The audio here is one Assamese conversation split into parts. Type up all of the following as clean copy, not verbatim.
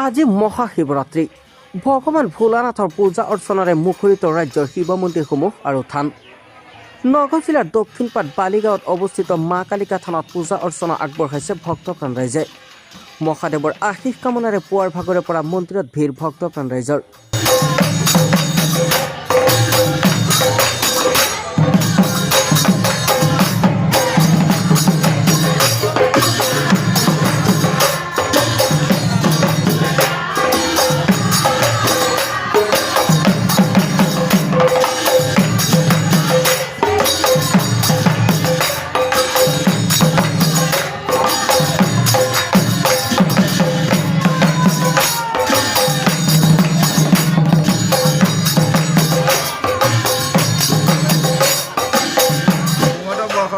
আজি মহাশিৱৰাত্ৰি ভগৱান ভোলানাথৰ পূজা অৰ্চনাৰে মুখৰিত ৰাজ্যৰ শিৱ মন্দিৰসমূহ আৰু থান। নগাঁও জিলাৰ দক্ষিণ পাট বালিগাঁৱত অৱস্থিত মা কালিকা থানত পূজা অৰ্চনা আগবঢ়াইছে ভক্তপ্ৰাণ ৰাইজে। মহাদেৱৰ আশীষ কামনাৰে পুৱাৰ ভাগৰে পৰা মন্দিৰত ভিৰ ভক্তপ্ৰাণ ৰাইজৰ।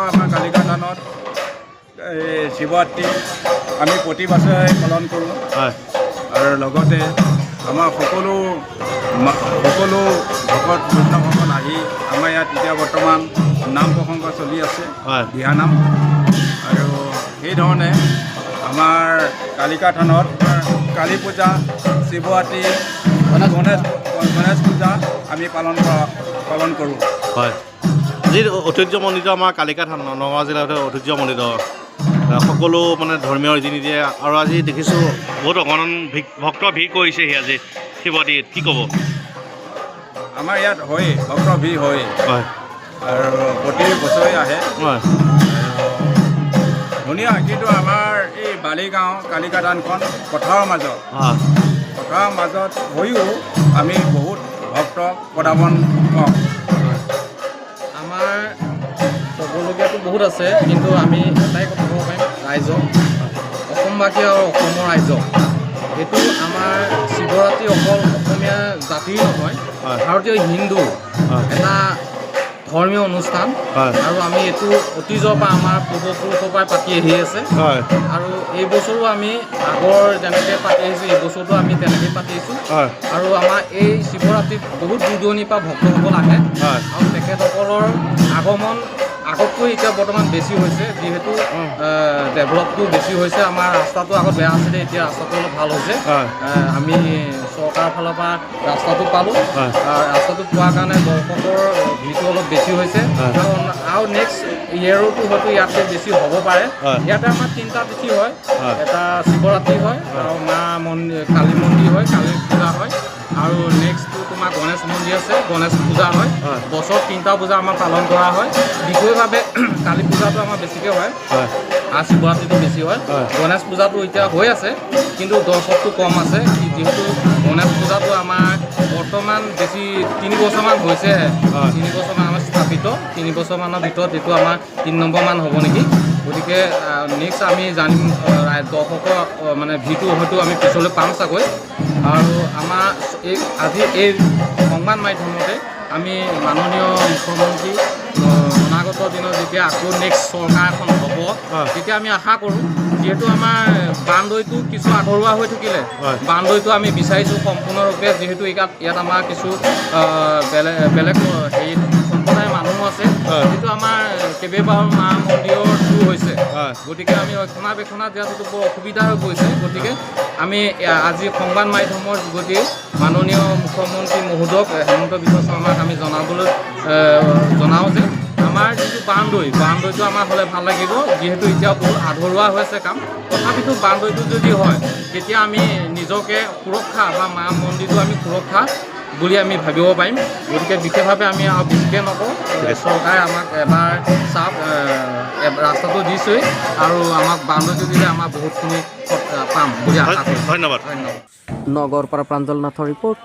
আমাৰ কালিকা থানত শিৱৰাত্ৰি আমি প্ৰতি বছৰে পালন কৰোঁ আৰু লগতে আমাৰ সকলো ভকত বৈষ্ণৱসকল আহি আমাৰ ইয়াত এতিয়া বৰ্তমান নাম প্ৰসংগ চলি আছে দিহানাম। আৰু সেইধৰণে আমাৰ কালিকা থানত কালী পূজা, শিৱৰাত্ৰি, গণেশ পূজা আমি পালন কৰোঁ। হয়, যি ঐতিহ্যমণ্ডিত আমাৰ কালিকা থান নগাঁও জিলাত ঐতিহ্যমণ্ডিত সকলো মানে ধৰ্মীয় ৰীতি নীতিয়ে। আৰু আজি দেখিছোঁ বহুত অগণন ভক্ত ভিৰ কৰিছেহি আজি শিৱৰাত্ৰিত, কি ক'ব? আমাৰ ইয়াত হয় ভক্ত ভিৰ হয় আৰু প্ৰতি বছৰে আহে। ধুনীয়া, কিন্তু আমাৰ এই বালিগাঁও কালিকা থানখন পথাৰৰ মাজত হৈও আমি বহুত ভক্ত পদাপন পাওঁ। আমাৰ ক'বলগীয়াটো বহুত আছে, কিন্তু আমি এটাই কথা ক'ব পাৰিম ৰাইজক, অসমবাসী আৰু অসমৰ ৰাইজক, এইটো আমাৰ শিৱৰাত্ৰি অকল অসমীয়া জাতিৰ নহয়, ভাৰতীয় হিন্দু এটা ধৰ্মীয় অনুষ্ঠান। আৰু আমি এইটো অতীজৰ পৰা আমাৰ পূৰ্বপুৰুষৰ পৰাই পাতি আহি আছে। আৰু এই বছৰো আমি আগৰ যেনেকৈ পাতি আহিছোঁ, এই বছৰতো আমি তেনেকৈ পাতি আহিছোঁ। আৰু আমাৰ এই শিৱৰাত্ৰিত বহুত দূৰ দূৰণিৰ পৰা ভক্তসকল আহে আৰু তেখেতসকলৰ আগমন আগতকৈ এতিয়া বৰ্তমান বেছি হৈছে, যিহেতু ডেভেলপটো বেছি হৈছে। আমাৰ ৰাস্তাটো আগত বেয়া আছিলে, এতিয়া ৰাস্তাটো অলপ ভাল হৈছে। আমি চৰকাৰৰ ফালৰ পৰা ৰাস্তাটো পালোঁ, ৰাস্তাটো পোৱাৰ কাৰণে দৰ্শকৰ ভিৰটো অলপ বেছি হৈছে। আৰু নেক্সট ইয়েৰতো হয়তো ইয়াতে বেছি হ'ব পাৰে। ইয়াতে আমাৰ 3টা তিথি হয়, এটা শিৱৰাত্ৰি হয়, আৰু মা মন্দিৰ কালী মন্দিৰ হয়, কালী পূজা হয়, আৰু নেক্সটটো তোমাৰ গণেশ মন্দিৰ আছে, গণেশ পূজা হয়। বছৰত 3টা পূজা আমাৰ পালন কৰা হয়। বিশেষভাৱে কালী পূজাটো আমাৰ বেছিকৈ হয় আৰু শিৱৰাত্ৰিটো বেছি হয়। গণেশ পূজাটো এতিয়া হৈ আছে, কিন্তু দৰ্শকটো কম আছে, যিহেতু গণেশ পূজাটো আমাৰ বৰ্তমান বেছি 3 বছৰমান হৈছেহে। 3 বছৰমান আমাৰ স্থাপিত, 3 বছৰমানৰ ভিতৰত এইটো আমাৰ 3 নম্বৰমান হ'ব নেকি। গতিকে নেক্সট আমি জানিম, দৰ্শকৰ মানে ভিৰটো হয়তো আমি পিছলৈ পাম চাগৈ। আৰু আমাৰ আজি এই সংবাদ মাধ্যমতে আমি মাননীয় মুখ্যমন্ত্ৰী অনাগত দিনত যেতিয়া আকৌ নেক্সট চৰকাৰ এখন হ'ব, তেতিয়া আমি আশা কৰোঁ, যিহেতু আমাৰ বান্দৈটো কিছু আধৰুৱা হৈ থাকিলে, বান্দৈটো আমি বিচাৰিছোঁ সম্পূৰ্ণৰূপে, যিহেতু ইয়াত আমাৰ কিছু বেলেগ হেৰি সম্প্ৰদায়ৰ মানুহ আছে, যিটো আমাৰ কেইবাবাৰো মা মন্দিৰৰ চুৰ হৈছে। গতিকে আমি ৰক্ষণাবেক্ষণাত দিয়াটো বৰ অসুবিধা হৈ পৰিছে। গতিকে আমি আজি সংবাদ মাধ্যমৰ যোগেদি মাননীয় মুখ্যমন্ত্ৰী মহোদয়ক হেমন্ত বিশ্ব শৰ্মাক আমি জনাওঁ যে আমাৰ যিটো বান্দৈটো আমাৰ হ'লে ভাল লাগিব, যিহেতু এতিয়া বহুত আধৰুৱা হৈ আছে কাম। তথাপিতো বান্দৈটো যদি হয়, তেতিয়া আমি নিজকে সুৰক্ষা বা মা মন্দিৰটো আমি সুৰক্ষা বুলি আমি ভাবিব পাৰিম। গতিকে বিশেষভাৱে আমি আৰু বেছিকৈ নকওঁ, চৰকাৰে আমাক এবাৰ ৰাস্তাটো দিছেই, আৰু আমাক বান্দৈটো দিলে আমাৰ বহুতখিনি পাম বুলি আশা কৰিছোঁ। ধন্যবাদ। নগৰৰ পৰা প্ৰাঞ্জল নাথৰ ৰিপৰ্ট।